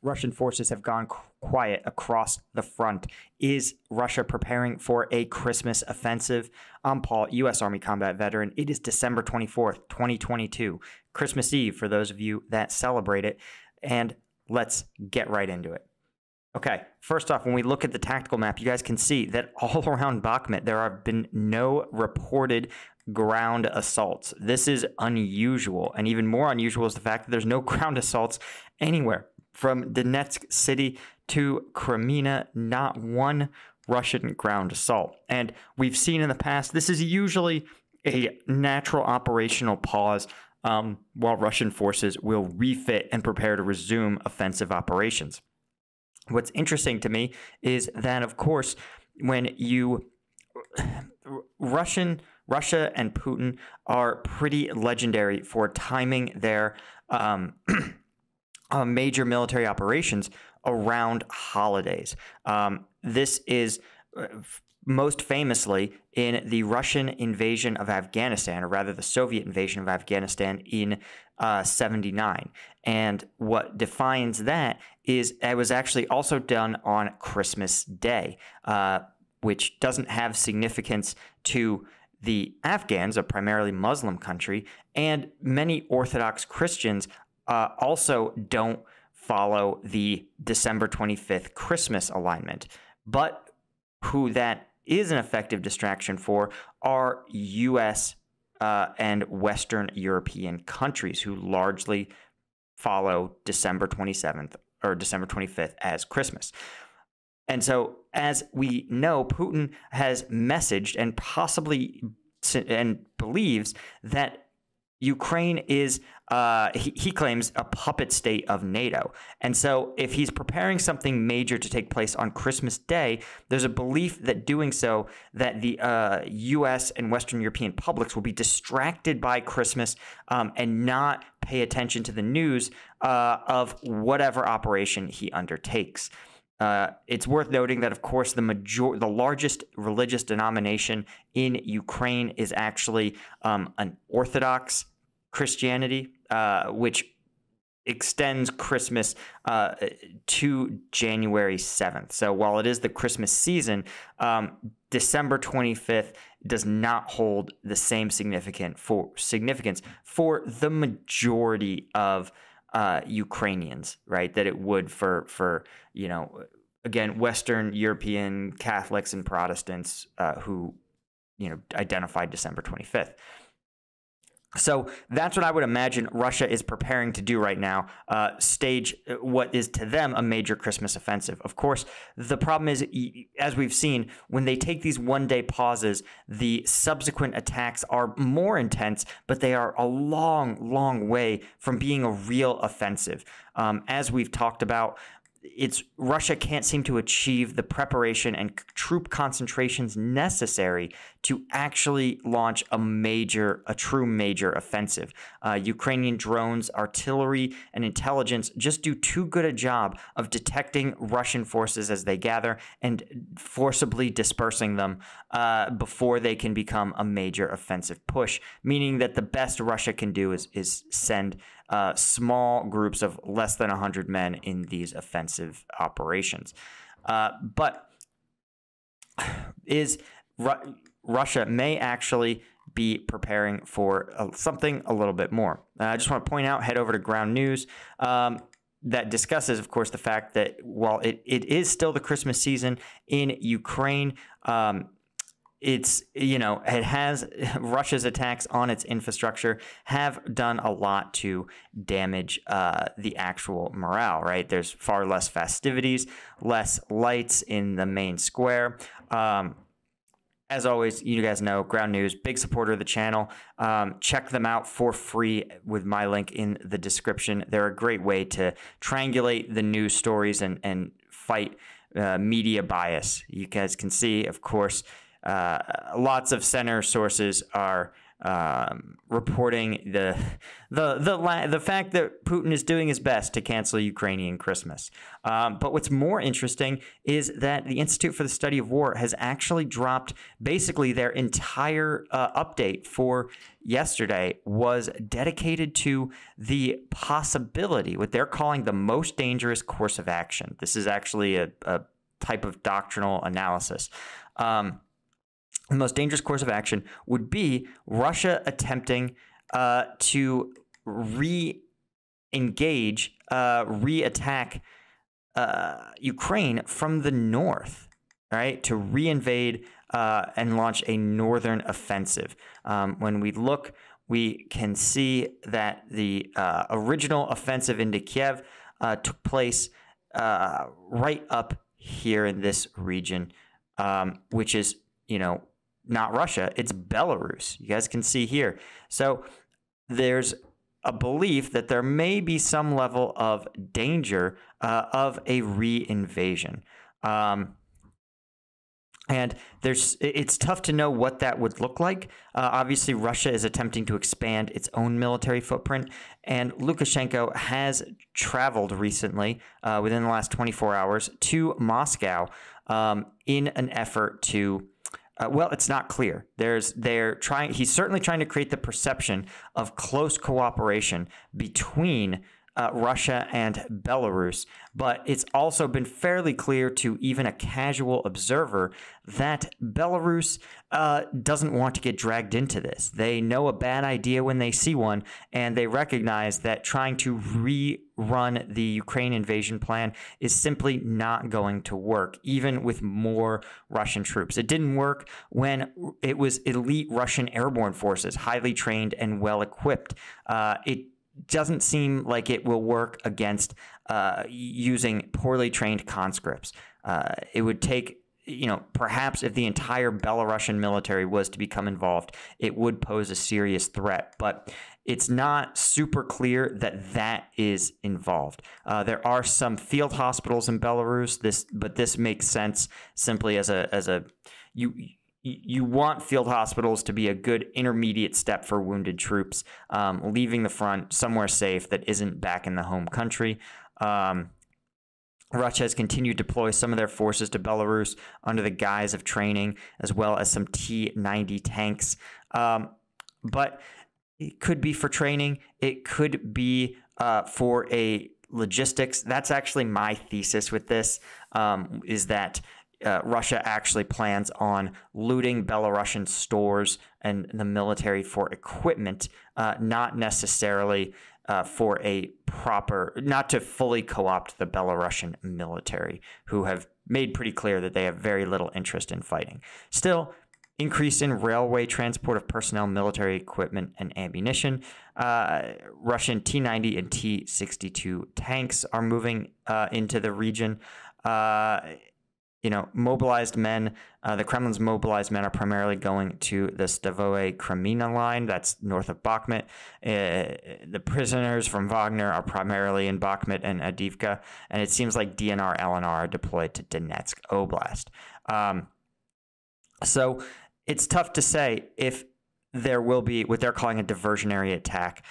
Russian forces have gone quiet across the front. Is Russia preparing for a Christmas offensive? I'm Paul, U.S. Army combat veteran. It is December 24th, 2022, Christmas Eve for those of you that celebrate it. And let's get right into it. Okay, first off, when we look at the tactical map, you guys can see that all around Bakhmut, there have been no reported ground assaults. This is unusual, and even more unusual is the fact that there's no ground assaults anywhere. From Donetsk city to Crimea, not one Russian ground assault. And we've seen in the past, this is usually a natural operational pause while Russian forces will refit and prepare to resume offensive operations. What's interesting to me is that, of course, when Russia and Putin are pretty legendary for timing their major military operations around holidays. This is most famously in the Russian invasion of Afghanistan, or rather the Soviet invasion of Afghanistan in 79. And what defines that is it was actually also done on Christmas Day, which doesn't have significance to the Afghans, a primarily Muslim country, and many Orthodox Christians also don't follow the December 25th Christmas alignment. But who that is an effective distraction for are U.S. And Western European countries who largely follow December 27th or December 25th as Christmas. And so, as we know, Putin has messaged and possibly and believes that Ukraine is, he claims, a puppet state of NATO. And so if he's preparing something major to take place on Christmas Day, there's a belief that doing so, that the U.S. and Western European publics will be distracted by Christmas and not pay attention to the news of whatever operation he undertakes. It's worth noting that, of course, the largest religious denomination in Ukraine is actually an Orthodox Christianity, which extends Christmas to January 7th. So while it is the Christmas season, December 25th does not hold the same significance for the majority of Ukrainians, right? That it would for again, Western European Catholics and Protestants who identified December 25th. So that's what I would imagine Russia is preparing to do right now, stage what is to them a major Christmas offensive. Of course, the problem is, as we've seen, when they take these one-day pauses, the subsequent attacks are more intense, but they are a long, long way from being a real offensive. As we've talked about, Russia can't seem to achieve the preparation and troop concentrations necessary to actually launch a true major offensive. Ukrainian drones, artillery, and intelligence just do too good a job of detecting Russian forces as they gather and forcibly dispersing them before they can become a major offensive push, meaning that the best Russia can do is send small groups of less than 100 men in these offensive operations. But Russia may actually be preparing for something a little bit more. I just want to point out, head over to Ground News, that discusses, of course, the fact that while it is still the Christmas season in Ukraine, it has Russia's attacks on its infrastructure have done a lot to damage the actual morale, right? There's far less festivities, less lights in the main square. As always, you guys know, Ground News, big supporter of the channel. Check them out for free with my link in the description. They're a great way to triangulate the news stories and fight media bias. You guys can see, of course, lots of center sources are reporting the fact that Putin is doing his best to cancel Ukrainian Christmas. But what's more interesting is that the Institute for the Study of War has actually dropped basically their entire update for yesterday was dedicated to the possibility, what they're calling the most dangerous course of action. This is actually a type of doctrinal analysis. The most dangerous course of action would be Russia attempting to re-engage, re-attack Ukraine from the north, right? To re-invade and launch a northern offensive. When we look, we can see that the original offensive into Kiev took place right up here in this region, which is, not Russia, it's Belarus. You guys can see here. So there's a belief that there may be some level of danger of a re-invasion. And it's tough to know what that would look like. Obviously, Russia is attempting to expand its own military footprint, and Lukashenko has traveled recently, within the last 24 hours, to Moscow in an effort to it's not clear. He's certainly trying to create the perception of close cooperation between Russia and Belarus, but it's also been fairly clear to even a casual observer that Belarus doesn't want to get dragged into this. They know a bad idea when they see one, and they recognize that trying to rerun the Ukraine invasion plan is simply not going to work, even with more Russian troops. It didn't work when it was elite Russian airborne forces, highly trained and well equipped. It doesn't seem like it will work against using poorly trained conscripts. It would take, perhaps if the entire Belarusian military was to become involved, it would pose a serious threat. But it's not super clear that that is involved. There are some field hospitals in Belarus. But this makes sense simply as you want field hospitals to be a good intermediate step for wounded troops, leaving the front somewhere safe that isn't back in the home country. Russia has continued to deploy some of their forces to Belarus under the guise of training, as well as some T-90 tanks. But it could be for training. It could be for a logistics. That's actually my thesis with this, is that Russia actually plans on looting Belarusian stores and the military for equipment, not necessarily for a proper, not to fully co-opt the Belarusian military, who have made pretty clear that they have very little interest in fighting. Still, increase in railway transport of personnel, military equipment, and ammunition. Russian T-90 and T-62 tanks are moving into the region. Mobilized men, the Kremlin's mobilized men are primarily going to the Stavoe-Kremina line. That's north of Bakhmut. The prisoners from Wagner are primarily in Bakhmut and Avdiivka, and it seems like DNR, LNR are deployed to Donetsk Oblast. So it's tough to say if there will be what they're calling a diversionary attack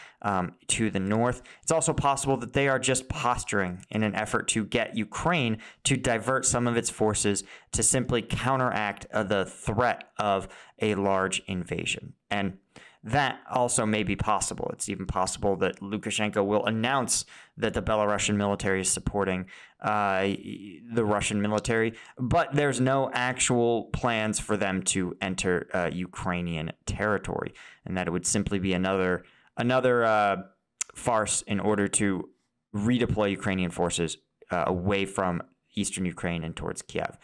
to the north. It's also possible that they are just posturing in an effort to get Ukraine to divert some of its forces to simply counteract the threat of a large invasion. And that also may be possible. It's even possible that Lukashenko will announce that the Belarusian military is supporting the Russian military, but there's no actual plans for them to enter Ukrainian territory, and that it would simply be another farce in order to redeploy Ukrainian forces away from eastern Ukraine and towards Kiev.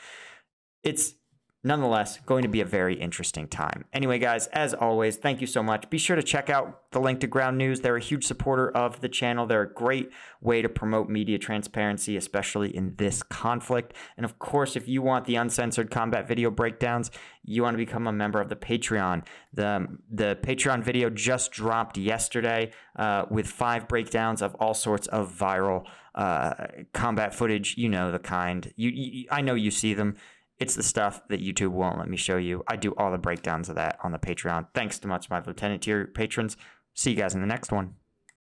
It's nonetheless going to be a very interesting time. Anyway, guys, as always, thank you so much. Be sure to check out the link to Ground News. They're a huge supporter of the channel. They're a great way to promote media transparency, especially in this conflict. And of course, if you want the uncensored combat video breakdowns, you want to become a member of the Patreon. The Patreon video just dropped yesterday with 5 breakdowns of all sorts of viral combat footage. You know the kind. I know you see them. It's the stuff that YouTube won't let me show you. I do all the breakdowns of that on the Patreon. Thanks so much, my Lieutenant tier patrons. See you guys in the next one.